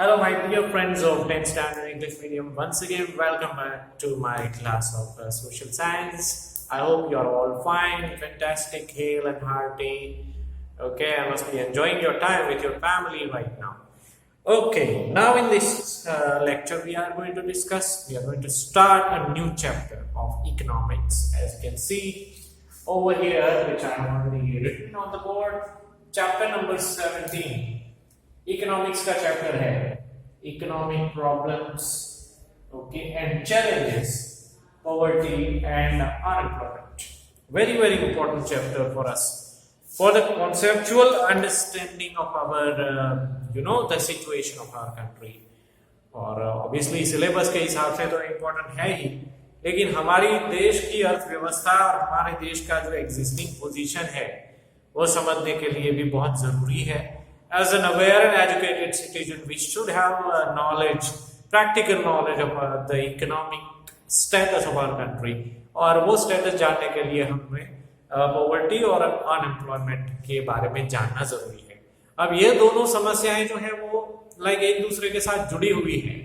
Hello, my dear friends of 10th Standard English Medium. Once again, welcome back to my class of Social Science. I hope you are all fine, fantastic, hale and hearty. Okay, I must be enjoying your time with your family right now. Okay, now in this lecture, we are going to start a new chapter of economics. As you can see over here, which I have already written on the board, chapter number 17. Economics का chapter है economic problems okay and challenges poverty and unemployment very important chapter for us for the conceptual understanding of our the situation of our country और obviously syllabus के हिसाब से तो important है ही लेकिन हमारी देश की अर्थव्यवस्था और हमारे देश का जो एग्जिस्टिंग पोजीशन है वो समझने के लिए भी बहुत जरूरी है. As an aware and educated citizen, we should have practical knowledge of the economic status of our country. और वो status जानने के लिए हमें poverty और unemployment के बारे में जानना जरूरी है. अब ये दोनों समस्याएं जो हैं वो एक दूसरे के साथ जुड़ी हुई हैं.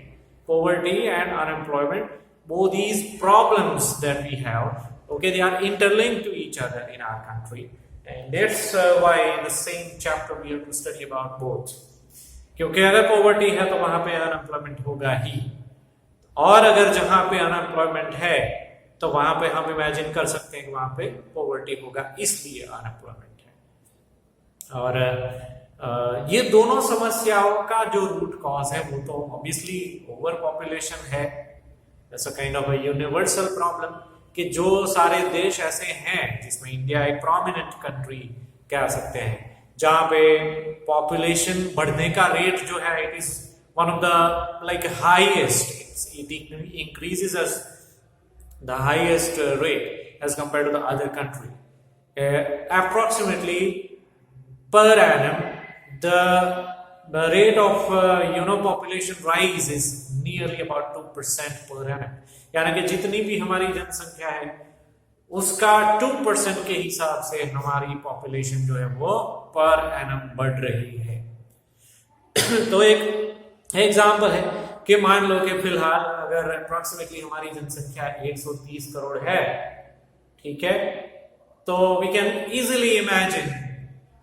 Poverty and unemployment, both these problems that we have, okay, they are interlinked to each other in our country. And that's why in the same chapter we have to study about both. क्योंकि अगर poverty है तो वहां पे unemployment होगा ही और अगर जहां पे अनएम्प्लॉयमेंट है तो वहां पे हम इमेजिन कर सकते हैं कि वहां पे पॉवर्टी होगा इसलिए अनएम्प्लॉयमेंट है. और ये दोनों समस्याओं का जो रूट कॉज है वो तो ऑब्वियसली ओवर पॉपुलेशन है. That's a kind of a universal problem कि जो सारे देश ऐसे हैं जिसमें इंडिया एक प्रोमिनेंट कंट्री कह सकते हैं जहां पे पॉपुलेशन बढ़ने का रेट जो है it is one of the highest. It increases as the highest rate as compare to the other country. Approximately per annum the rate of population rise is nearly about 2% per annum. यानी कि जितनी भी हमारी जनसंख्या है उसका 2% के हिसाब से हमारी पॉपुलेशन जो है वो पर एनम बढ़ रही है. तो एक एग्जांपल है कि मान लो कि फिलहाल अगर अप्रोक्सीमेटली हमारी जनसंख्या 130 करोड़ है, ठीक है, तो वी कैन इजीली इमेजिन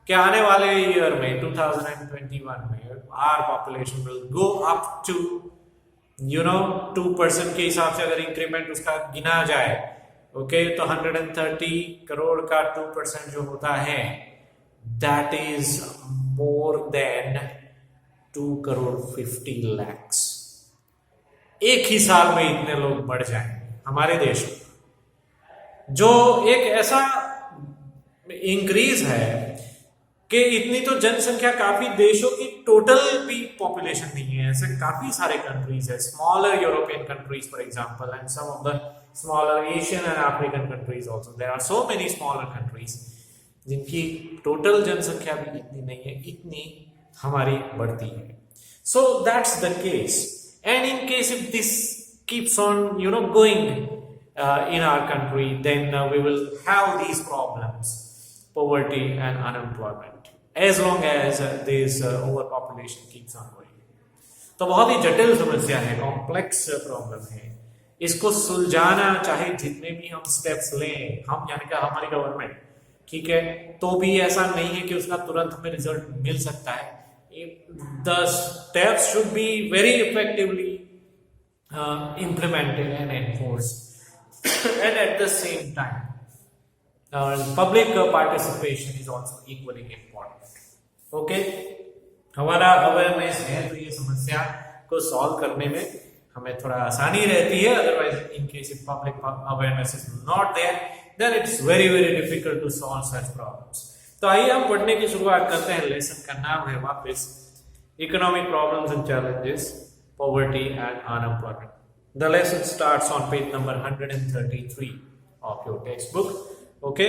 कि आने वाले ईयर में 2021 में our population will go up to 2% के हिसाब से अगर इंक्रीमेंट उसका गिना जाए ओके तो 130 करोड़ का 2% जो होता है that is more than 2 crore 50 lakhs. एक ही साल में इतने लोग बढ़ जाएंगे हमारे देश में, जो एक ऐसा इंक्रीज है कि इतनी तो जनसंख्या काफी देशों की टोटल भी पॉपुलेशन नहीं है. ऐसे काफी सारे कंट्रीज है, smaller European countries for example and some of the smaller Asian and African countries also. There are so many smaller countries जिनकी टोटल जनसंख्या भी इतनी नहीं है, इतनी हमारी बढ़ती है. So that's the case. And in case if this keeps on going in our country, then we will have these problems, poverty and unemployment, as long as this overpopulation keeps on going. तो बहुत ही जटिल समस्या है, complex problem है. इसको सुलझाना चाहे जितने भी हम स्टेप्स लें, हम यानी कि हमारी गवर्नमेंट, ठीक है, तो भी ऐसा नहीं है कि उसका तुरंत हमें रिजल्ट मिल सकता है. The steps should be very effectively implemented and enforced. And at the same time public participation is also equally important. Okay, हमारा अवेयरनेस है तो ये समस्या को सॉल्व करने में हमें थोड़ा आसानी रहती है. Otherwise in case if public awareness is not there then it's very difficult to solve such problems. तो आइए हम पढ़ने की शुरुआत करते हैं. लेसन का नाम है वापस economic problems and challenges, poverty and unemployment. The lesson starts on page number 133 of your textbook. Okay,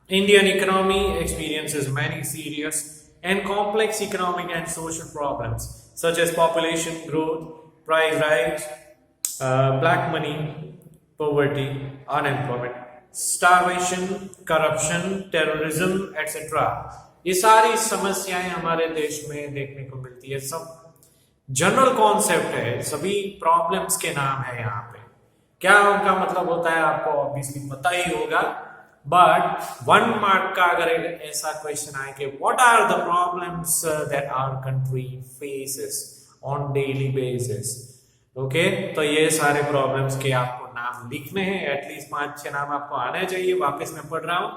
Indian economy experiences many serious and complex economic and social problems such as population growth, price rise, black money, poverty, unemployment, starvation, corruption, terrorism, etc. ये सारी समस्याएं हमारे देश में देखने को मिलती है. सब जनरल कॉन्सेप्ट है, सभी प्रॉब्लम्स के नाम है यहाँ पे। क्या उनका मतलब होता है आपको ऑब्वियसली पता ही होगा, बट 1 मार्क का अगर ऐसा क्वेश्चन आए कि what are the problems that our country faces on daily basis, okay, तो ये सारे प्रॉब्लम्स के आपको नाम लिखने हैं, एटलीस्ट 5-6 नाम आपको आने चाहिए। वापस मैं पढ़ रहा हूं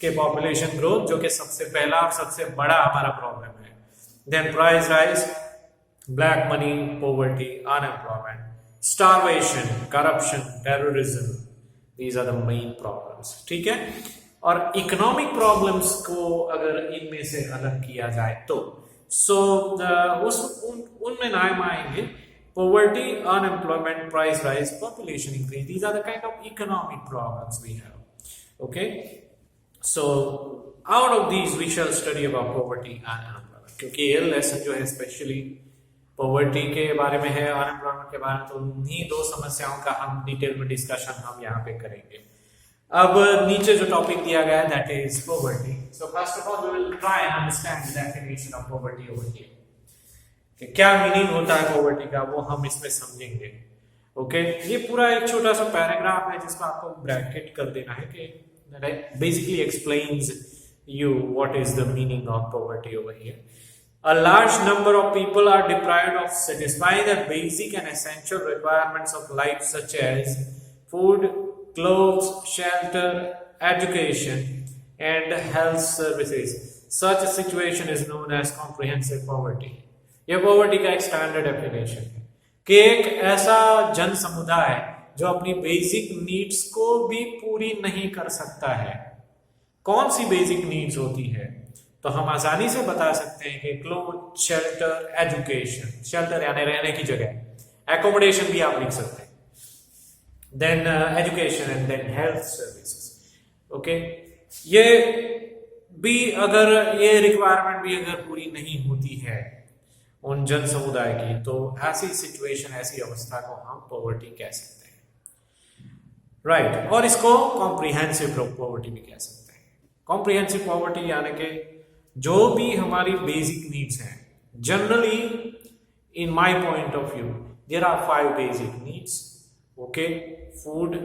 कि पॉपुलेशन ग्रोथ जो कि सबसे पहला और सबसे बड़ा हमारा प्रॉब्लम है, then price rise, black money, poverty, unemployment, starvation, corruption, terrorism, these are the main problems, ठीक है। और इकोनॉमिक प्रॉब्लम्स को अगर इनमें से अलग किया जाए तो उनमें नाम आएंगे poverty, unemployment, price rise, population increase. These are the kind of economic problems we have. Okay, so out of these we shall study about poverty and unemployment, क्योंकि ये लेसन जो है स्पेशली पॉवर्टी के बारे में है, अनएम्प्लॉयमेंट के बारे में, तो उन्हीं दो समस्याओं का हम डिटेल में डिस्कशन हम यहाँ पे करेंगे। अब नीचे जो टॉपिक दिया गया है that is poverty. So first of all we will try and understand the definition of poverty over here, कि क्या मीनिंग होता है पॉवर्टी का, वो हम इसमें समझेंगे। ओके, ये पूरा एक छोटा सा पैराग्राफ है जिसको आपको ब्रैकेट कर देना है कि basically explains you what is the meaning of poverty over here. A large number of people are deprived of satisfying the basic and essential requirements of life such as food, clothes, shelter, education and health services. Such a situation is known as comprehensive poverty. यह poverty का एक standard definition है कि एक ऐसा जन समुदाय जो अपनी बेसिक नीड्स को भी पूरी नहीं कर सकता है। कौन सी बेसिक नीड्स होती है, तो हम आसानी से बता सकते हैं कि क्लोथ, शेल्टर, एजुकेशन, शेल्टर यानी रहने की जगह, एकोमोडेशन भी आप लिख सकते हैं, then education and then health services. Okay, ये भी अगर ये रिक्वायरमेंट भी अगर पूरी नहीं होती है उन जन समुदाय की, तो ऐसी सिचुएशन, ऐसी अवस्था को हम पॉवर्टी कह सकते हैं, राइट। और इसको कॉम्प्रिहेंसिव पॉवर्टी भी कह सकते हैं। कॉम्प्रिहेंसिव पॉवर्टी यानी कि जो भी हमारी बेसिक नीड्स हैं, generally in my point of view there are 5 basic needs, okay, food,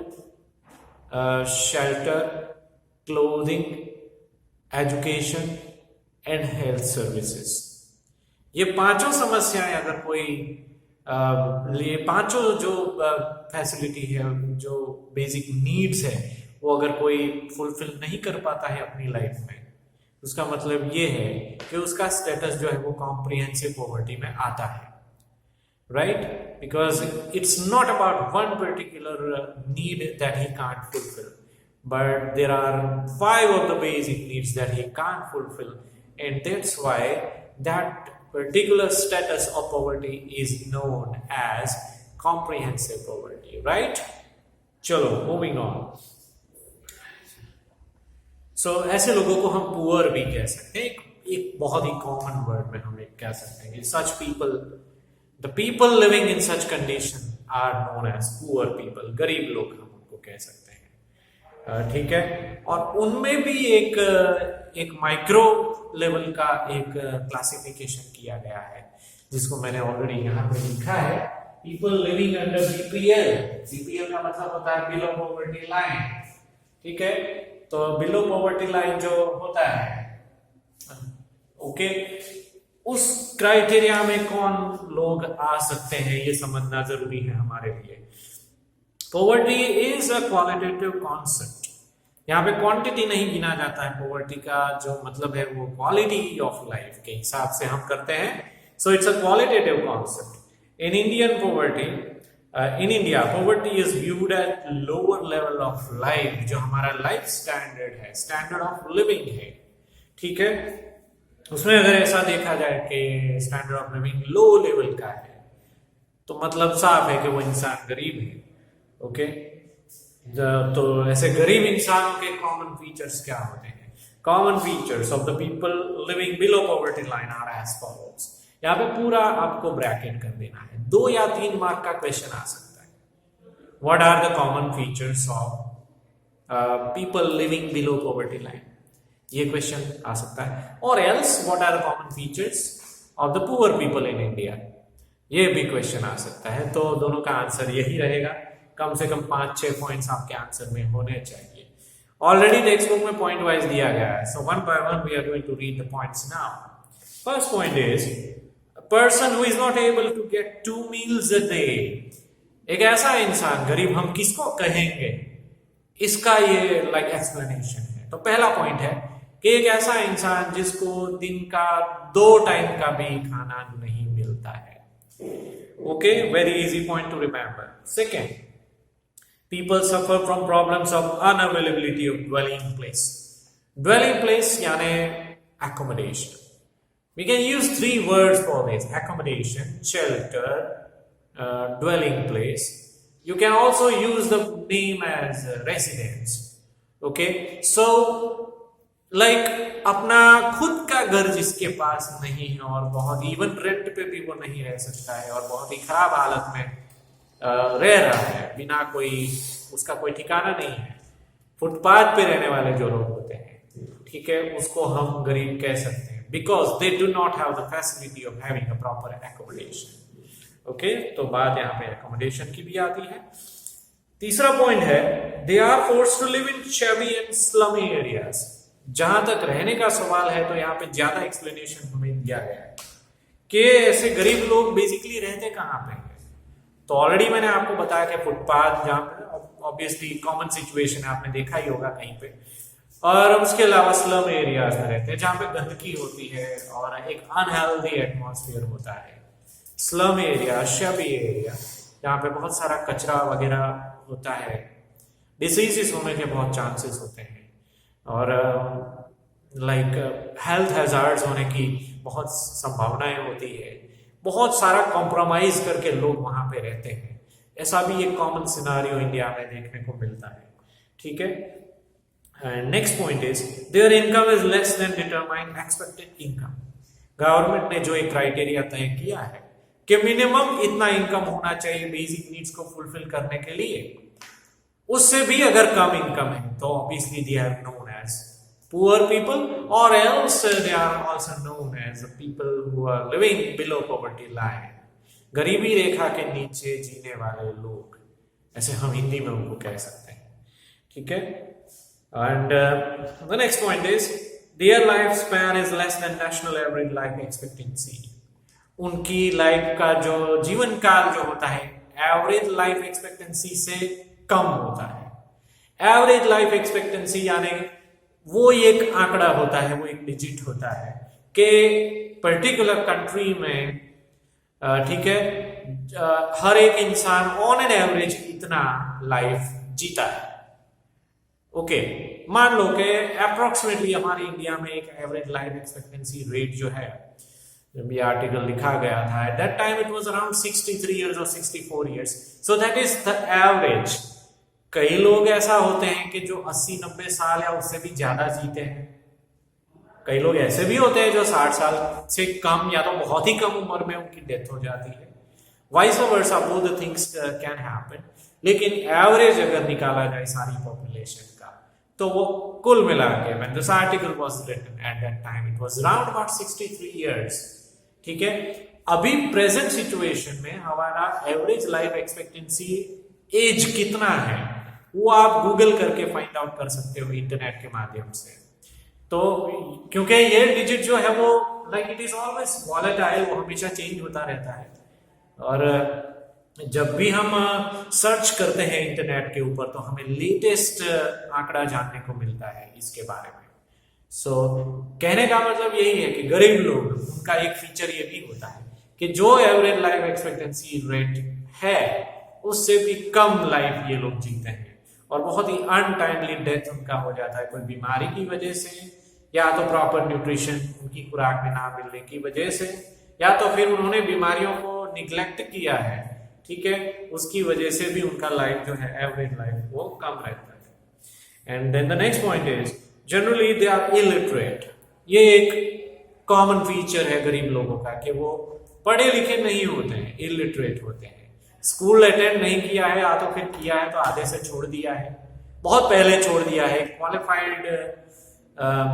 shelter, clothing, education and health services. ये पांचों समस्याएं अगर कोई ये पांचों जो फैसिलिटी है, जो बेसिक नीड्स है, वो अगर कोई फुलफिल नहीं कर पाता है अपनी लाइफ में, उसका मतलब ये है कि उसका स्टेटस जो है वो कॉम्प्रिहेंसिव पॉवर्टी में आता है, right, because it's not about one particular need that he can't fulfil, but there are 5 of the basic needs that he can't fulfil, and that's why that particular status of poverty is known as comprehensive poverty, right? चलो moving on. So ऐसे लोगों को हम poor भी कह सकते हैं। एक बहुत ही कॉमन वर्ड में हम एक कह सकते हैं कि such people, the people living in such condition are known as poor people. गरीब लोग हम उनको कह सकते हैं, ठीक है। और उनमें भी एक माइक्रो लेवल का एक क्लासिफिकेशन किया गया है, जिसको मैंने ऑलरेडी यहाँ पे लिखा है, people living under BPL. BPL का मतलब होता है बिलो पॉवर्टी लाइन, ठीक है। तो बिलो पॉवर्टी लाइन जो होता है, ओके, उस क्राइटेरिया में कौन लोग आ सकते हैं ये समझना जरूरी है हमारे लिए। Poverty is a qualitative concept. यहाँ पे क्वांटिटी नहीं गिना जाता है, पॉवर्टी का जो मतलब है वो क्वालिटी ऑफ लाइफ के हिसाब से हम करते हैं। So it's a qualitative concept. In Indian poverty, in India poverty is viewed at lower level of life, जो हमारा लाइफ स्टैंडर्ड है, स्टैंडर्ड ऑफ लिविंग है, ठीक है। उसमें अगर ऐसा देखा जाए कि standard of living low level का है, तो मतलब साफ है कि वो इंसान गरीब है, ओके। तो ऐसे गरीब इंसानों के कॉमन फीचर्स क्या होते हैं? Common features of the people living below poverty line are as follows. यहाँ पे पूरा आपको ब्रैकेट कर देना है, 2 या 3 मार्क का क्वेश्चन आ सकता है। What are the common features of people living below poverty line, ये क्वेश्चन आ सकता है। और else what are the common features of the poor people in India, ये भी क्वेश्चन आ सकता है, तो दोनों का आंसर यही रहेगा। कम से कम 5-6 पॉइंट्स आपके आंसर में होने चाहिए। ऑलरेडी टेक्स्ट बुक में पॉइंट वाइज दिया गया है, so one by one we are going to read the points now. First point is person who is not able to get 2 meals a day. एक ऐसा इंसान, गरीब हम किसको कहेंगे, इसका ये लाइक एक्सप्लेनेशन है। तो पहला पॉइंट है कि एक ऐसा इंसान जिसको दिन का 2 टाइम का भी खाना नहीं मिलता है। Okay, very easy point two remember. Second, people suffer from problems of unavailability of dwelling place. Dwelling place यानी accommodation. We can use 3 words for this: accommodation, shelter, dwelling place. You can also use the name as residence. Okay, so like अपना खुद का घर जिसके पास नहीं है और बहुत इवन रेंट पे भी वो नहीं रह सकता है और बहुत ही खराब हालत में रह रहा है, बिना कोई उसका कोई ठिकाना नहीं है, फुटपाथ पे रहने वाले जो लोग होते हैं, ठीक है, उसको हम गरीब कह सकते हैं, because they do not have the facility of having a proper accommodation. Okay, तो बात यहाँ पे एकोमोडेशन की भी आती है। तीसरा पॉइंट है they are forced to live in shabby and slummy areas. जहां तक रहने का सवाल है तो यहाँ पे ज्यादा एक्सप्लेनेशन हमें दिया गया है कि ऐसे गरीब लोग बेसिकली रहते कहाँ पे हैं। तो ऑलरेडी मैंने आपको बताया कि फुटपाथ, जहाँ पे ऑब्वियसली कॉमन सिचुएशन है, आपने देखा ही होगा कहीं पे, और उसके अलावा स्लम एरियाज में रहते हैं जहाँ पे गंदगी होती है और एक अनहेल्दी एटमॉस्फेयर होता है। स्लम एरिया, शबी एरिया, जहाँ पे बहुत सारा कचरा वगैरह होता है, डिसीजेस होने के बहुत चांसेस होते हैं और लाइक हेल्थ हैजार्ड्स होने की बहुत संभावनाएं होती है। बहुत सारा कॉम्प्रोमाइज करके लोग वहां पे रहते हैं। ऐसा भी एक कॉमन सिनारियो इंडिया में देखने को मिलता है, ठीक है। Next point is there income is less than determined expected income. Government ने जो एक क्राइटेरिया तय किया है कि मिनिमम इतना इनकम होना चाहिए बेसिक नीड्स को फुलफिल करने के लिए, उससे भी अगर कम इनकम है तो obviously they are known as poor people, or else they are also known as the people who are living below poverty line. गरीबी रेखा के नीचे जीने वाले लोग, ऐसे हम हिंदी में उनको कह सकते हैं, ठीक है। And the next point is their life span is less than national average life expectancy. उनकी लाइफ का जो जीवन काल जो होता है एवरेज लाइफ एक्सपेक्टेंसी से कम होता है। एवरेज लाइफ एक्सपेक्टेंसी यानी वो एक आंकड़ा होता है, वो एक डिजिट होता है कि पर्टिकुलर कंट्री में, ठीक है, हर एक इंसान ऑन एन एवरेज इतना लाइफ जीता है। ओके, मान लो कि अप्रोक्सीमेटली हमारे इंडिया में एक एवरेज लाइफ एक्सपेक्टेंसी रेट जो है, जब ये आर्टिकल लिखा गया था, eight that time it was around 63 years और 64 years, so that is the average. कई लोग ऐसा होते हैं कि जो 80-90 साल या उससे भी ज्यादा जीते हैं। कई लोग ऐसे भी होते हैं जो 60 साल से कम या तो बहुत ही कम उम्र में उनकी डेथ हो जाती है। Vice versa both the things can happen, लेकिन एवरेज अगर निकाला जाए सारी पॉपुलेशन का तो वो कुल मिला के when this article was written at that time it was around about 63 years, ठीक है। अभी प्रेजेंट सिचुएशन में हमारा एवरेज लाइफ एक्सपेक्टेंसी एज कितना है वो आप गूगल करके फाइंड आउट कर सकते हो इंटरनेट के माध्यम से। तो क्योंकि ये डिजिट जो है वो like it is always volatile, वो हमेशा चेंज होता रहता है, और जब भी हम सर्च करते हैं इंटरनेट के ऊपर तो हमें लेटेस्ट आंकड़ा जानने को मिलता है इसके बारे में। सो कहने का मतलब यही है कि गरीब लोग, उनका एक फीचर ये भी होता है कि जो एवरेज लाइफ एक्सपेक्टेंसी रेट है उससे भी कम लाइफ ये लोग जीते हैं और बहुत ही अनटाइमली डेथ उनका हो जाता है, कोई बीमारी की वजह से, या तो प्रॉपर न्यूट्रिशन उनकी खुराक में ना मिलने की वजह से, या तो फिर उन्होंने बीमारियों को निग्लेक्ट किया है, ठीक है, उसकी वजह से भी उनका लाइफ जो है एवरेज लाइफ वो कम रहता है। And then the next point is generally they are illiterate. ये एक कॉमन फीचर है गरीब लोगों का कि वो पढ़े लिखे नहीं होते हैं, इलिटरेट होते हैं। स्कूल अटेंड नहीं किया है, या तो फिर किया है तो आधे से छोड़ दिया है, बहुत पहले छोड़ दिया है। क्वालिफाइड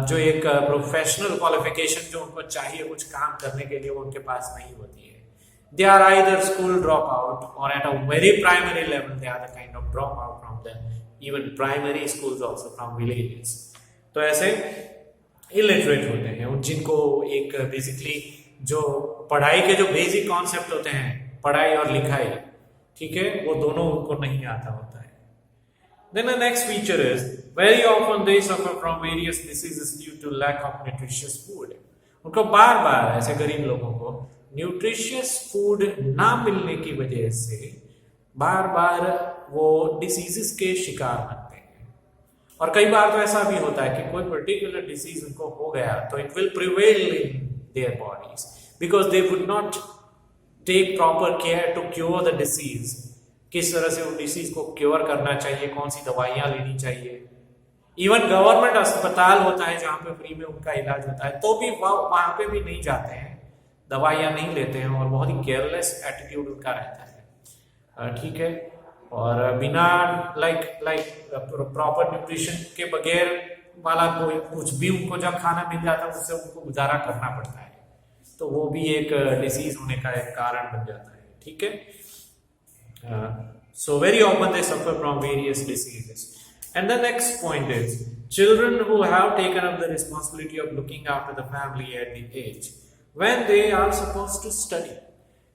जो एक प्रोफेशनल क्वालिफिकेशन जो उनको चाहिए कुछ काम करने के लिए वो उनके पास नहीं होती है, they are either school dropout or at a very primary level they are the kind of dropout from the even primary schools also from villages. तो ऐसे इलिटरेट होते हैं जिनको एक बेसिकली जो पढ़ाई के जो बेसिक कॉन्सेप्ट होते हैं, पढ़ाई और लिखाई, ठीक है, वो दोनों उनको नहीं आता होता है. Then the next feature is very often they suffer from various diseases due to lack of nutritious food. उनको बार बार ऐसे गरीब लोगों को न्यूट्रिशियस फूड ना मिलने की वजह से बार बार वो डिसीजेस के शिकार बनते हैं. और कई बार तो ऐसा भी होता है कि कोई पर्टिकुलर डिसीज उनको हो गया तो it will prevail in their bodies because they would not take proper care to cure the disease. किस तरह से उस डिसीज को क्योर करना चाहिए, कौन सी दवाइयां लेनी चाहिए. इवन गवर्नमेंट अस्पताल होता है जहां पे फ्री में उनका इलाज होता है तो भी वहां पे भी नहीं जाते हैं, दवाइयां नहीं लेते हैं और बहुत ही केयरलेस एटीट्यूड उनका रहता है. ठीक है, और बिना प्रॉपर न्यूट्रिशन के बगैर वाला कोई कुछ भी उनको जब खाना मिल जाता है उससे उनको गुजारा करना पड़ता है, तो वो भी एक डिसीज होने का एक कारण बन जाता है. ठीक है, so very often they suffer from various diseases. And the next point is children who have taken up the responsibility of looking after the family at the age when they are supposed to study.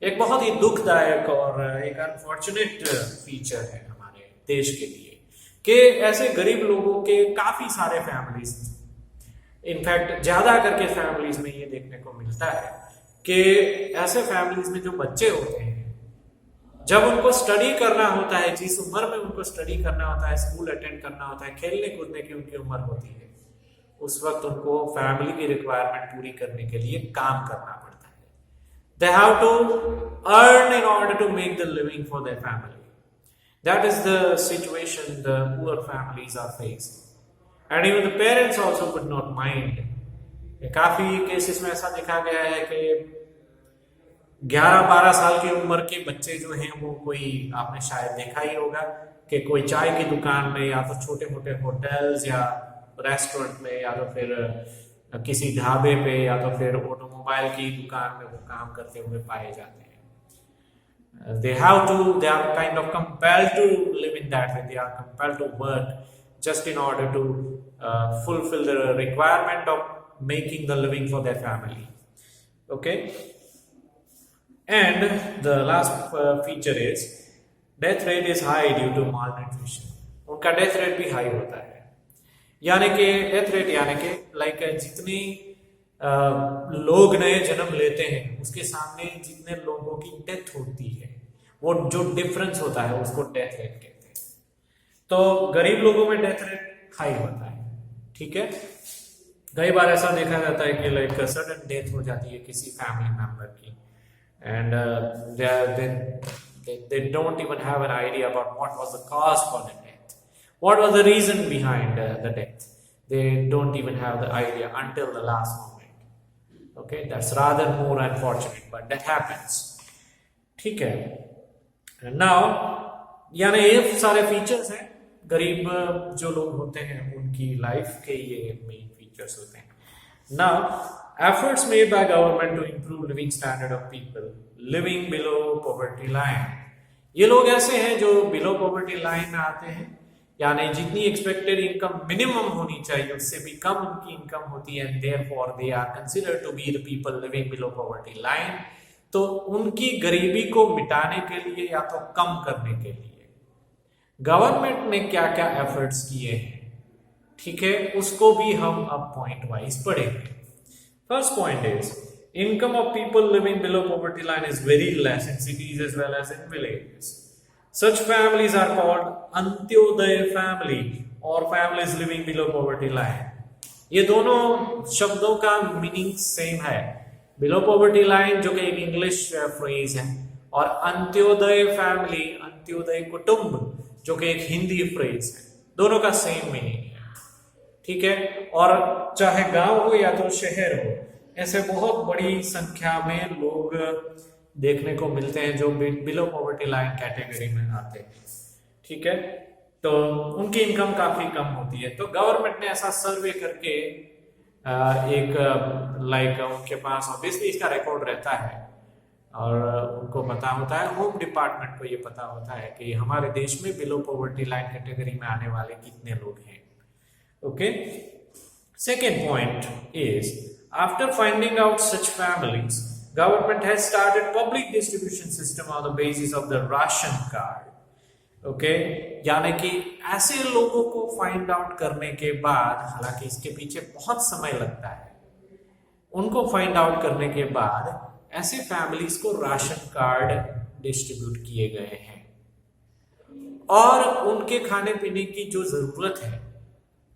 एक बहुत ही दुखदायक और एक unfortunate feature है हमारे देश के लिए कि ऐसे गरीब लोगों के काफी सारे फैमिलीज, इनफैक्ट ज्यादा करके फैमिलीज में ये देखने को मिलता है कि ऐसे फैमिलीज में जो बच्चे होते हैं जब उनको स्टडी करना होता है, जिस उम्र में उनको स्टडी करना होता है, स्कूल अटेंड करना होता है, खेलने कूदने की उनकी उम्र होती है, उस वक्त उनको फैमिली की रिक्वायरमेंट पूरी करने के लिए काम करना पड़ता है. They have to earn in order to make the living for their family. That is the situation the poor families are facing. And even the parents also would not mind. काफी cases में ऐसा देखा गया है कि 11-12 साल की उम्र के बच्चे जो हैं वो कोई आपने शायद देखा ही होगा कि कोई चाय की दुकान में या तो छोटे मोटे होटल्स या रेस्टोरेंट में या तो फिर किसी ढाबे पे या तो फिर ऑटोमोबाइल की दुकान में वो काम करते हुए पाए जाते हैं. they are kind of compelled to live in that way. They are compelled to work just in order to fulfill the requirement of making the living for their family. Okay. And the last feature is death rate is high due to malnutrition. उनका death rate भी high होता है, यानी कि death rate यानी कि like जितनी लोग नए जन्म लेते हैं उसके सामने जितने लोगों की डेथ होती है वो जो डिफरेंस होता है उसको डेथ रेट कहते हैं. तो गरीब लोगों में डेथ रेट हाई होता है. ठीक है, कई बार ऐसा देखा जाता है कि लाइक सडन डेथ हो जाती है किसी फैमिली मेंबर की and they don't even have an idea about what was the cause for the death, what was the reason behind the death. They don't even have the idea until the last moment. Okay, that's rather more unfortunate, but that happens. ठीक है, now यानी ये सारे features हैं गरीब जो लोग होते हैं उनकी लाइफ के, ये मेन फीचर्स होते हैं. Now efforts made by government to improve living standard of people living below poverty line. ये लोग ऐसे हैं जो बिलो पॉवर्टी लाइन में आते हैं, यानी जितनी एक्सपेक्टेड इनकम मिनिमम होनी चाहिए उससे भी कम उनकी इनकम होती है, and therefore they are considered to be the people living below poverty line. तो उनकी गरीबी को मिटाने के लिए या तो कम करने के लिए गवर्नमेंट ने क्या क्या एफर्ट्स किए हैं, ठीक है, उसको भी हम अब पॉइंट वाइज पढ़ेंगे. First point is income of people living below poverty line is very less in cities as well as in villages. Such families are called Antyodaya family or families living below poverty line. ये दोनों शब्दों का meaning same है. Below poverty line जो कि एक English phrase है और अंत्योदय फैमिली, अंत्योदय कुटुंब जो कि एक हिंदी फ्रेज है, दोनों का सेम मीनिंग है. ठीक है, और चाहे गांव हो या तो शहर हो, ऐसे बहुत बड़ी संख्या में लोग देखने को मिलते हैं जो बिलो पॉवर्टी लाइन कैटेगरी में आते हैं. ठीक है, तो उनकी इनकम काफी कम होती है. तो गवर्नमेंट ने ऐसा सर्वे करके एक लाइक उनके पास ऑब्वियसली इसका रिकॉर्ड रहता है और उनको पता होता है, होम डिपार्टमेंट को ये पता होता है कि हमारे देश में बिलो पॉवर्टी लाइन कैटेगरी में आने वाले कितने लोग हैं। Okay, second point is after finding out such families government has started public distribution system on the basis of the ration card. Okay, यानी कि ऐसे लोगों को फाइंड आउट करने के बाद, हालांकि इसके पीछे बहुत समय लगता है, उनको फाइंड आउट करने के बाद ऐसे फैमिलीज को राशन कार्ड डिस्ट्रीब्यूट किए गए हैं और उनके खाने पीने की जो जरूरत है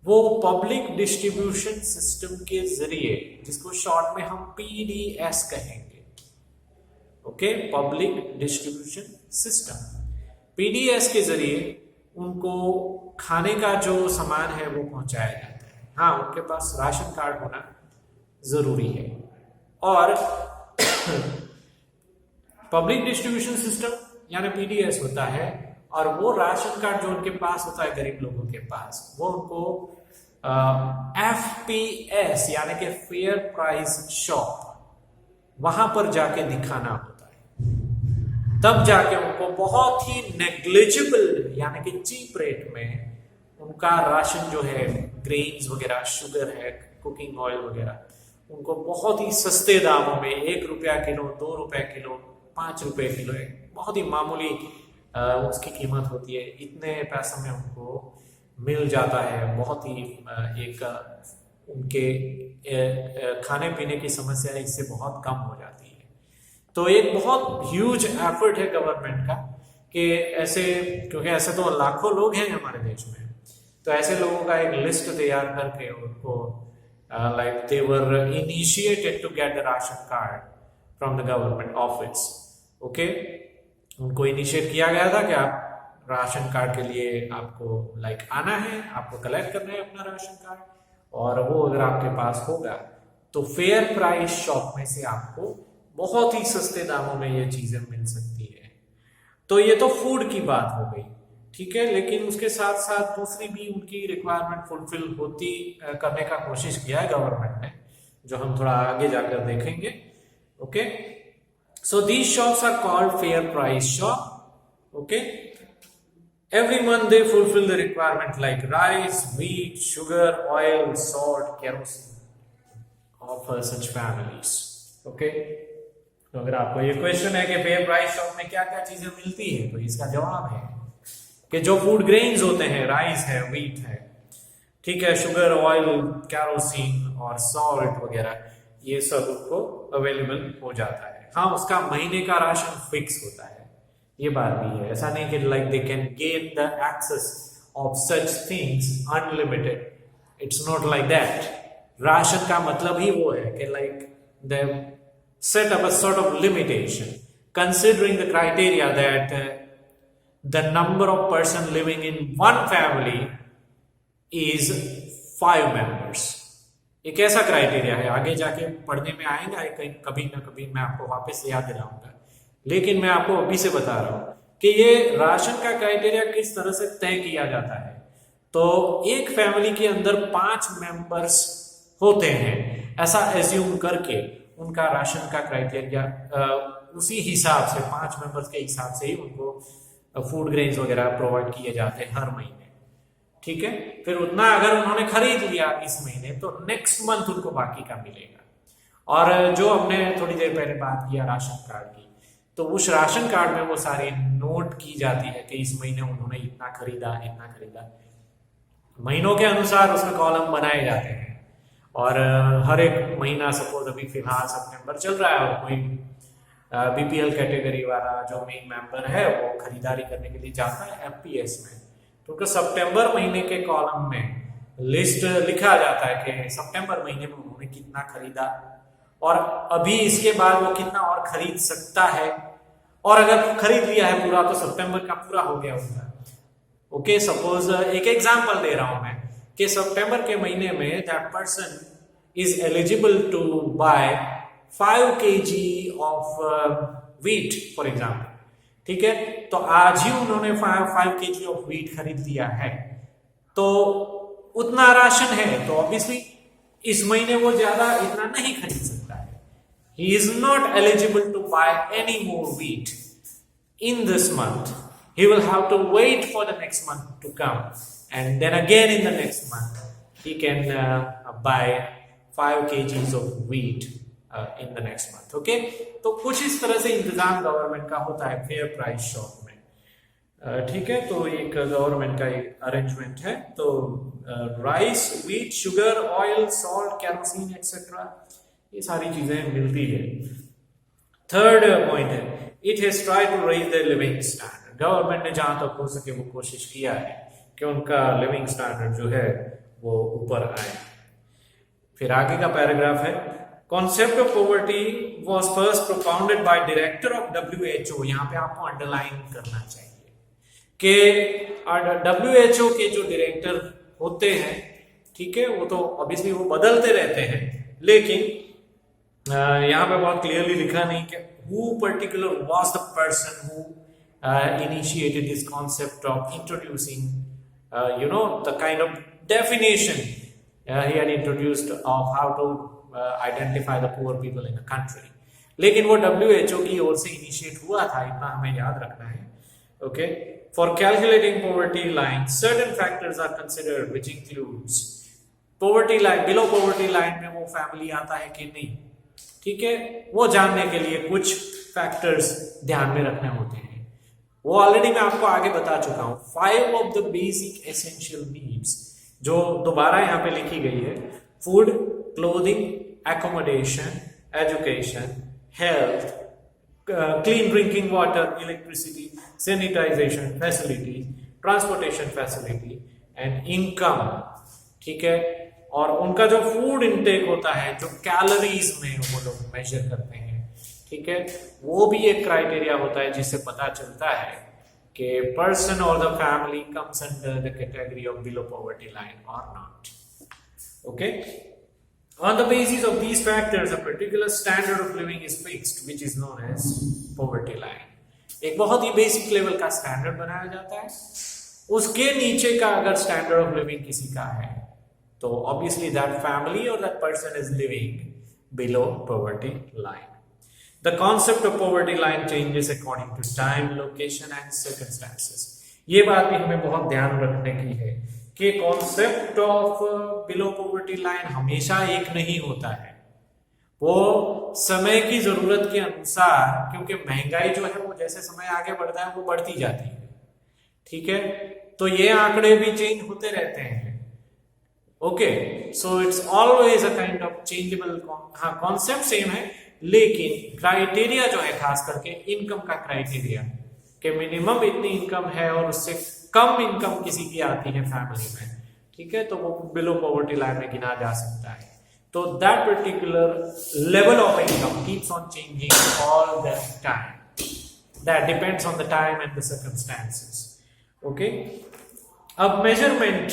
वो पब्लिक डिस्ट्रीब्यूशन सिस्टम के जरिए, जिसको शॉर्ट में हम पीडीएस कहेंगे, okay, public distribution system, PDS के जरिए उनको खाने का जो सामान है वो पहुंचाया जाता है। हाँ, उनके पास राशन कार्ड होना जरूरी है। और पब्लिक डिस्ट्रीब्यूशन सिस्टम यानी पीडीएस होता है, और वो राशन कार्ड जो उनके पास होता है गरीब लोगों के पास, वो उनको एफपीएस यानी कि फेयर प्राइस शॉप, वहां पर जाके दिखाना होता है, तब जाके उनको बहुत ही नेग्लिजिबल यानी कि चीप रेट में उनका राशन जो है, ग्रेन्स वगैरह, शुगर है, कुकिंग ऑयल वगैरह, उनको बहुत ही सस्ते दामों में 1 रुपया किलो, 2 रुपए किलो, 5 रुपए किलो, बहुत ही मामूली उसकी कीमत होती है, इतने पैसों में उनको मिल जाता है। बहुत ही एक उनके खाने पीने की समस्या इससे बहुत कम हो जाती है। तो एक बहुत ह्यूज एफर्ट है गवर्नमेंट का कि ऐसे, क्योंकि ऐसे तो लाखों लोग हैं हमारे देश में, तो ऐसे लोगों का एक लिस्ट तैयार करके उनको like they were initiated to get the ration card from the government office. Okay, उनको इनिशिएट किया गया था कि आप राशन कार्ड के लिए आपको आना है, आपको कलेक्ट करना है अपना राशन कार्ड, और वो अगर आपके पास होगा तो फेयर प्राइस शॉप में से आपको बहुत ही सस्ते दामों में ये चीजें मिल सकती है। तो ये तो फूड की बात हो गई, ठीक है, लेकिन उसके साथ साथ दूसरी भी उनकी रिक्वायरमेंट फुलफिल होती करने का कोशिश किया है गवर्नमेंट ने, जो हम थोड़ा आगे जाकर देखेंगे। Okay, so these shops are called fair price shop. Okay, every month they fulfil the requirement like rice, wheat, sugar, oil, salt, kerosene of such families. Okay, तो अगर आपको ये क्वेश्चन है कि फेयर प्राइस शॉप में क्या क्या चीजें मिलती है, तो इसका जवाब है कि जो फूड ग्रेन्स होते हैं, राइस है, व्हीट है, ठीक है, शुगर, ऑयल, कैरोसिन और सॉल्ट वगैरह, ये सब उसको अवेलेबल हो जाता है। हाँ, उसका महीने का राशन फिक्स होता है, ये बात भी है। ऐसा नहीं कि they can gain the access of such things unlimited, it's not like that. राशन का मतलब ही वो है कि they set up a sort of limitation considering the criteria that the number of person living in one family is 5 members। एक ऐसा criteria है, आगे जाके पढ़ने में आएगा कभी ना कभी, मैं आपको वापस से याद दिलाऊंगा, लेकिन मैं आपको अभी से बता रहा हूं कि ये राशन का क्राइटेरिया किस तरह से तय किया जाता है। तो एक फैमिली के अंदर 5 मेंबर्स होते हैं, ऐसा एज्यूम करके उनका राशन का क्राइटेरिया उसी हिसाब से 5 मेंबर्स के हिसाब से ही उनको फूड ग्रेन्स वगैरह प्रोवाइड किए जाते हैं हर महीने, ठीक है। फिर उतना अगर उन्होंने खरीद लिया इस महीने, तो नेक्स्ट मंथ उनको बाकी का मिलेगा। और जो हमने थोड़ी देर पहले बात किया राशन कार्ड की, तो उस राशन कार्ड में वो सारी नोट की जाती है कि इस महीने उन्होंने इतना खरीदा, इतना खरीदा। महीनों के अनुसार उसमें कॉलम बनाए जाते हैं, और हर एक महीना, सपोज अभी फिलहाल सितंबर चल रहा है और कोई बीपीएल कैटेगरी वाला जो मेन मेंबर है वो खरीदारी करने के लिए जाता है एफपीएस में, तो उनको सितंबर महीने के कॉलम में लिस्ट लिखा जाता है कि सितंबर महीने में उन्होंने कितना खरीदा, और अभी इसके बाद वो कितना और खरीद सकता है, और अगर खरीद लिया है पूरा तो सितंबर का पूरा हो गया होगा। ओके, सपोज एक एग्जांपल दे रहा हूं मैं कि सितंबर के महीने में that person is eligible to buy 5 kg of wheat for example, ठीक है। तो आज ही उन्होंने 5 kg ऑफ व्हीट खरीद लिया है, तो उतना राशन है, तो ऑब्वियसली इस महीने वो ज्यादा इतना नहीं खरीद सकता है, he is not eligible to buy any more wheat in this month. He will have to wait for the next month to come, and then again in the next month he can buy 5 kgs of wheat in the next month. Okay, तो कुछ इस तरह से इंतजाम government का होता है fair price shop में. ठीक है, तो एक गवर्नमेंट का अरेंजमेंट है. तो rice, wheat, sugar, oil, salt, kerosene etcetera, ये सारी चीजें मिलती है. थर्ड पॉइंट है, it has tried to raise the living standard. Government ने जहां तक हो सके वो कोशिश किया है कि उनका लिविंग स्टैंडर्ड जो है वो ऊपर आए. फिर आगे का पैराग्राफ है, concept of poverty was first propounded by director of WHO. यहाँ पे आपको अंडरलाइन करना चाहिए कि WHO के जो डायरेक्टर होते हैं, ठीक है, वो तो ऑब्वियसली वो बदलते रहते हैं, लेकिन यहाँ पे बहुत क्लियरली लिखा नहीं कि who particular was the person who initiated this concept of introducing the kind of definition he had introduced of how to identify the poor people in a country. लेकिन वो WHO की ओर से इनिशिएट हुआ था, इतना हमें याद रखना है. Okay, for calculating poverty line certain factors are considered which includes poverty line. below poverty line में वो फैमिली आता है कि नहीं, ठीक है, वो जानने के लिए कुछ फैक्टर्स ध्यान में रखने होते हैं. वो ऑलरेडी मैं आपको आगे बता चुका हूं. 5 of the basic essential needs जो दोबारा यहाँ पे लिखी गई है, food, clothing, accommodation, education, health, clean drinking water, electricity, sanitization facility, transportation facility and income. ठीक है, और उनका जो फूड इनटेक होता है, जो कैलोरीज में वो लोग मेजर करते हैं, ठीक है, वो भी एक क्राइटेरिया होता है जिससे पता चलता है कि पर्सन और the family comes under the category of below poverty line or not. Okay, on the basis of these factors a particular standard of living is fixed which is known as poverty line. एक बहुत ही basic level का standard बनाया जाता है. उसके नीचे का अगर स्टैंडर्ड ऑफ लिविंग किसी का है तो ऑब्वियसली दैट फैमिली और that person is living below poverty line. The concept of poverty line changes according to time, location and circumstances. ये बात भी हमें बहुत ध्यान रखने की है कि concept of below poverty line हमेशा एक नहीं होता है. वो समय की जरूरत के अनुसार, क्योंकि महंगाई जो है वो जैसे समय आगे बढ़ता है वो बढ़ती जाती है, ठीक है, तो ये आंकड़े भी चेंज होते रहते हैं. Okay, so it's always a kind of changeable. हाँ, कॉन्सेप्ट सेम है, लेकिन क्राइटेरिया जो है खास करके इनकम का क्राइटेरिया कि मिनिमम इतनी इनकम है और उससे कम इनकम किसी की आती है फैमिली में, ठीक है, तो वो बिलो पॉवर्टी लाइन में गिना जा सकता है. तो that particular level of income keeps on changing all the time. That depends on the time and the circumstances. Okay, अब मेजरमेंट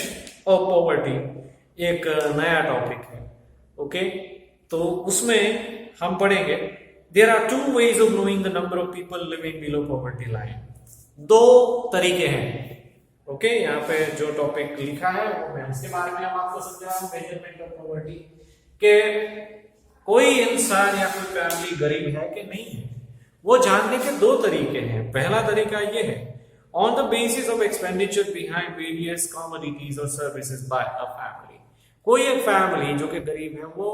ऑफ पॉवर्टी एक नया टॉपिक है. ओके, तो उसमें हम पढ़ेंगे there are 2 ways of knowing the number of people living below poverty line. 2 तरीके हैं. ओके, यहाँ पे जो टॉपिक लिखा है वो मैं उसके बारे में आपको समझा रहा हूँ, मेजरमेंट ऑफ पॉवर्टी, के कोई इंसान या कोई फैमिली गरीब है कि नहीं है, वो जानने के 2 तरीके हैं. पहला तरीका ये है, on the basis of expenditure behind various commodities or services by a family. कोई एक फैमिली जो कि गरीब है वो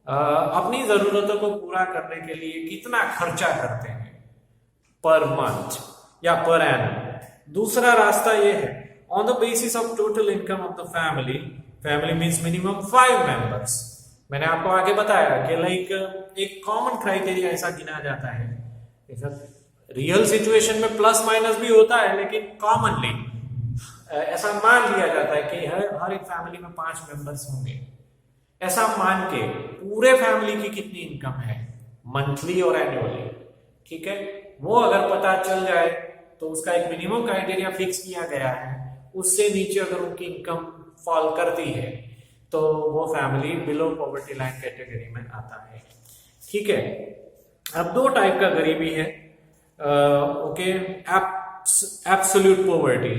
अपनी जरूरतों को पूरा करने के लिए कितना खर्चा करते हैं पर मंथ या पर एनम. दूसरा रास्ता ये है, on the basis of total income of the family. Family means minimum 5 members. मैंने आपको आगे बताया कि लाइक एक कॉमन क्राइटेरिया ऐसा गिना जाता है. रियल सिचुएशन में प्लस माइनस भी होता है, लेकिन कॉमनली ऐसा मान लिया जाता है कि हर एक फैमिली में 5 मेंबर्स होंगे. ऐसा मान के पूरे फैमिली की कितनी इनकम है मंथली और एनुअली, ठीक है, वो अगर पता चल जाए तो उसका एक मिनिमम क्राइटेरिया फिक्स किया गया है. उससे नीचे अगर उनकी इनकम फॉल करती है तो वो family below poverty line category में आता है. ठीक है, अब 2 टाइप का गरीबी है. Okay, absolute poverty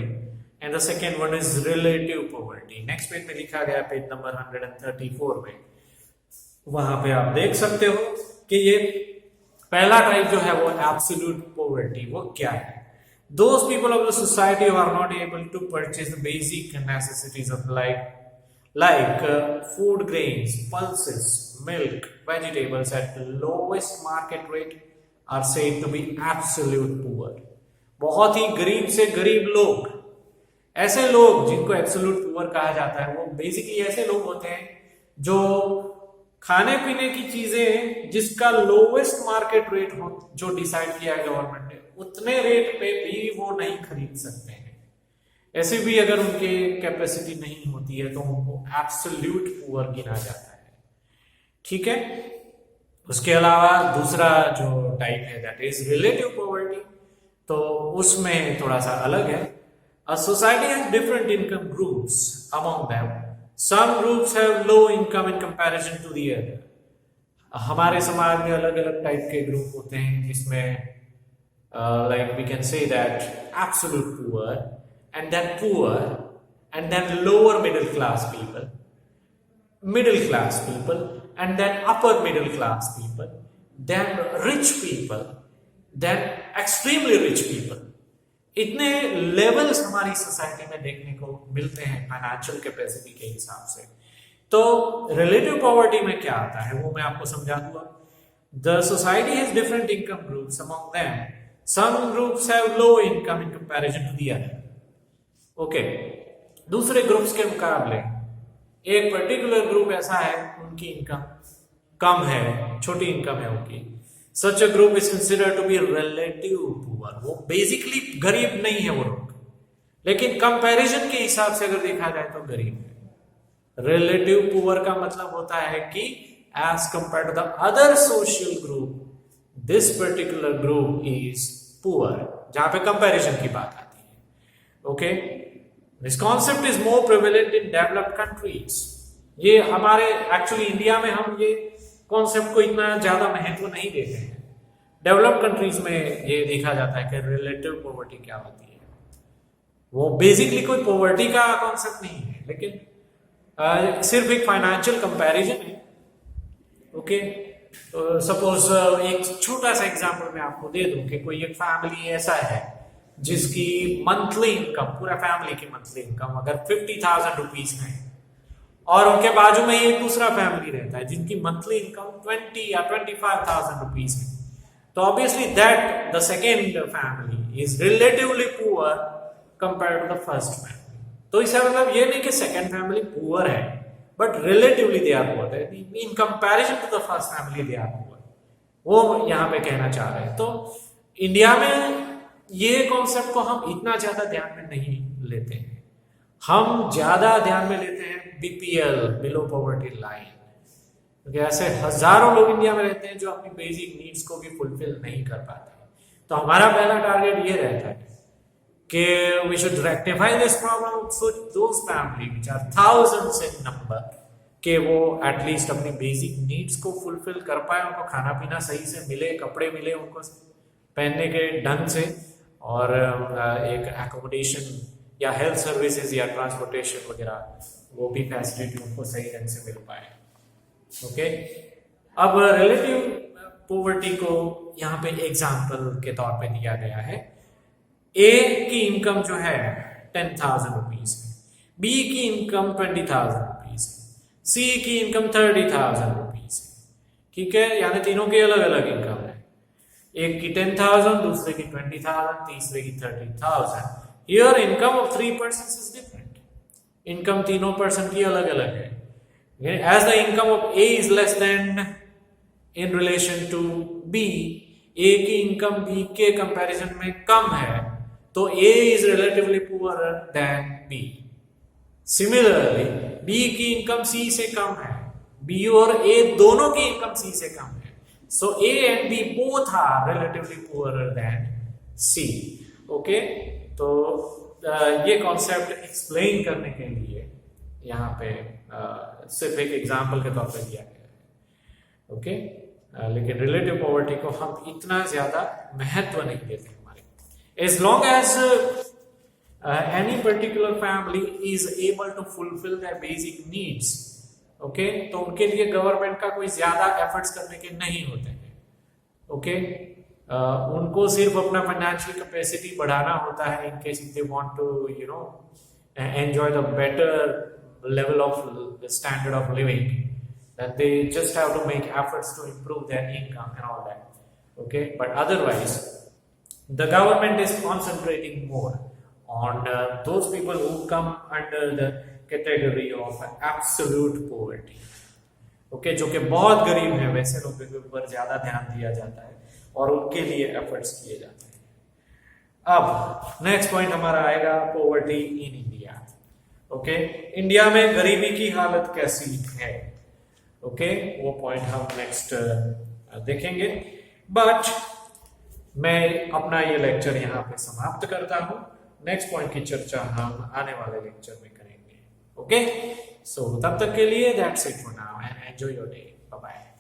and the second one is relative poverty. Next page में लिखा गया, पेज नंबर 134 में, वहां पे आप देख सकते हो कि ये पहला टाइप जो है वो एब्सोल्यूट पॉवर्टी, वो क्या है? Those people of the society who are not able to purchase the basic necessities of life, like food grains, pulses, milk, vegetables at the lowest market rate, are said to be absolute poor. बहुत ही गरीब से गरीब लोग, ऐसे लोग जिनको absolute poor कहा जाता है, वो बेसिकली ऐसे लोग होते हैं जो खाने पीने की चीजें जिसका लोवेस्ट मार्केट रेट हो, जो डिसाइड किया है गवर्नमेंट ने, उतने रेट पे भी वो नहीं खरीद सकते हैं। ऐसे भी अगर उनके कैपेसिटी नहीं होती है तो उनको एब्सोल्यूट पुअर गिना जाता है। ठीक है, उसके अलावा दूसरा जो टाइप है दैट इज रिलेटिव पॉवर्टी, तो उसमें थोड़ा सा अलग है। A society has different income groups among them. Some groups have low income in comparison to the other. हमारे समाज में अलग अलग टाइप के ग्रुप होते हैं जिसमें like we can say that absolute poor and then poor and then lower middle class people and then upper middle class people, then rich people, then extremely rich people. इतने levels हमारी society में देखने को मिलते हैं financial capacity के हिसाब से। तो रिलेटिव पॉवर्टी में क्या आता है वो मैं आपको समझा दूंगा। The society has different income groups, among them some groups have low income in comparison to the other. Okay, दूसरे ग्रुप्स के मुकाबले एक पर्टिकुलर ग्रुप ऐसा है उनकी इनकम कम है, छोटी इनकम है उनकी। Such a group is considered to be relative poor. वो बेसिकली गरीब नहीं है वो लोग, लेकिन कंपैरिजन के हिसाब से अगर देखा जाए तो गरीब है। रिलेटिव पुअर का मतलब होता है कि as compare to the other social group this particular group is poor, जहां पे कंपैरिजन की बात आती है। Okay, this concept is more prevalent in developed countries. ये हमारे एक्चुअली इंडिया में हम ये कॉन्सेप्ट को इतना ज्यादा महत्व नहीं देते हैं। डेवलप्ड कंट्रीज में ये देखा जाता है कि रिलेटिव पॉवर्टी क्या होती है। वो बेसिकली कोई पॉवर्टी का कॉन्सेप्ट नहीं है, लेकिन सिर्फ एक फाइनेंशियल कंपैरिजन है। ओके, तो सपोज एक छोटा सा एग्जांपल मैं आपको दे दूं कि कोई एक फैमिली ऐसा है जिसकी मंथली इनकम, पूरा फैमिली की मंथली इनकम अगर 50,000 रुपीज है, और उनके बाजू में एक दूसरा फैमिली रहता है जिनकी मंथली इनकम 20 या 25,000 रुपीज है, तो obviously that the second family is relatively poor compare to the first family. तो इसका मतलब ये नहीं कि सेकेंड फैमिली पुअर है, but relatively they are poor, in comparison to the first family they are poor, वो यहाँ पे कहना चाह रहे हैं। तो इंडिया में ये कॉन्सेप्ट को हम इतना ज्यादा ध्यान में नहीं लेते हैं। हम ज्यादा ध्यान में लेते हैं बीपीएल, बिलो पॉवर्टी लाइन, क्योंकि ऐसे हजारों लोग इंडिया में रहते हैं जो अपनी बेसिक नीड्स को भी फुलफिल नहीं कर पाते। तो हमारा पहला टारगेट ये रहता है कि we should rectify this problem so those family which are thousands in number, कि वो एटलीस्ट अपनी बेसिक नीड्स को फुलफिल कर पाए, उनको खाना पीना सही से मिले, कपड़े मिले उनको पहनने के ढंग से, और एक एकोमोडेशन या हेल्थ सर्विसेज या ट्रांसपोर्टेशन वगैरह वो भी फैसिलिटी उनको सही ढंग से मिल पाए। ओके, अब रिलेटिव पॉवर्टी को यहाँ पे एग्जाम्पल के तौर पे दिया गया है। ए की इनकम जो है 10,000 रुपीज है, बी की इनकम 20,000 रुपीज है, सी की इनकम 30,000 रुपीज है। ठीक है, यानी तीनों की अलग अलग इनकम है। एक की 10,000, दूसरे की 20,000, तीसरे की 30,000। Here income of 3 persons is different. Income तीनों पर्सन की अलग अलग है। As the income of A is less than in relation to B, A की इनकम B के कंपैरिजन में कम है, तो A is relatively poorer than B. Similarly, B की इनकम C से कम है, B और A दोनों की इनकम C से कम है, so A and B both are relatively poorer than C. Okay? तो ये कॉन्सेप्ट एक्सप्लेन करने के लिए यहाँ पे सिर्फ एक एग्जाम्पल के तौर पे दिया गया है। ओके, लेकिन रिलेटिव पॉवर्टी को हम इतना ज्यादा महत्व नहीं देते हमारे। As long as any particular family is able to fulfil their basic needs, okay, तो उनके लिए गवर्नमेंट का कोई ज्यादा एफर्ट्स करने के नहीं होते। ओके उनको सिर्फ अपना फाइनेंशियल कैपेसिटी बढ़ाना होता है in case they want to you know enjoy the better level of standard of living, then they just have to make efforts to improve their income and all that. Okay, but otherwise the government is concentrating more on those people who come under the category of absolute poverty. Okay, जो कि बहुत गरीब है, वैसे लोगों के ऊपर ज्यादा ध्यान दिया जाता है और उनके लिए एफर्ट्स किए जाते हैं। अब नेक्स्ट पॉइंट हमारा आएगा poverty in India. Okay, India में गरीबी की हालत कैसी है? ओके, वो पॉइंट हम नेक्स्ट देखेंगे। बट मैं अपना ये लेक्चर यहाँ पे समाप्त करता हूँ। नेक्स्ट पॉइंट की चर्चा हम आने वाले लेक्चर में करेंगे। ओके, सो तब तक के लिए that's it for now and enjoy your day. Bye bye.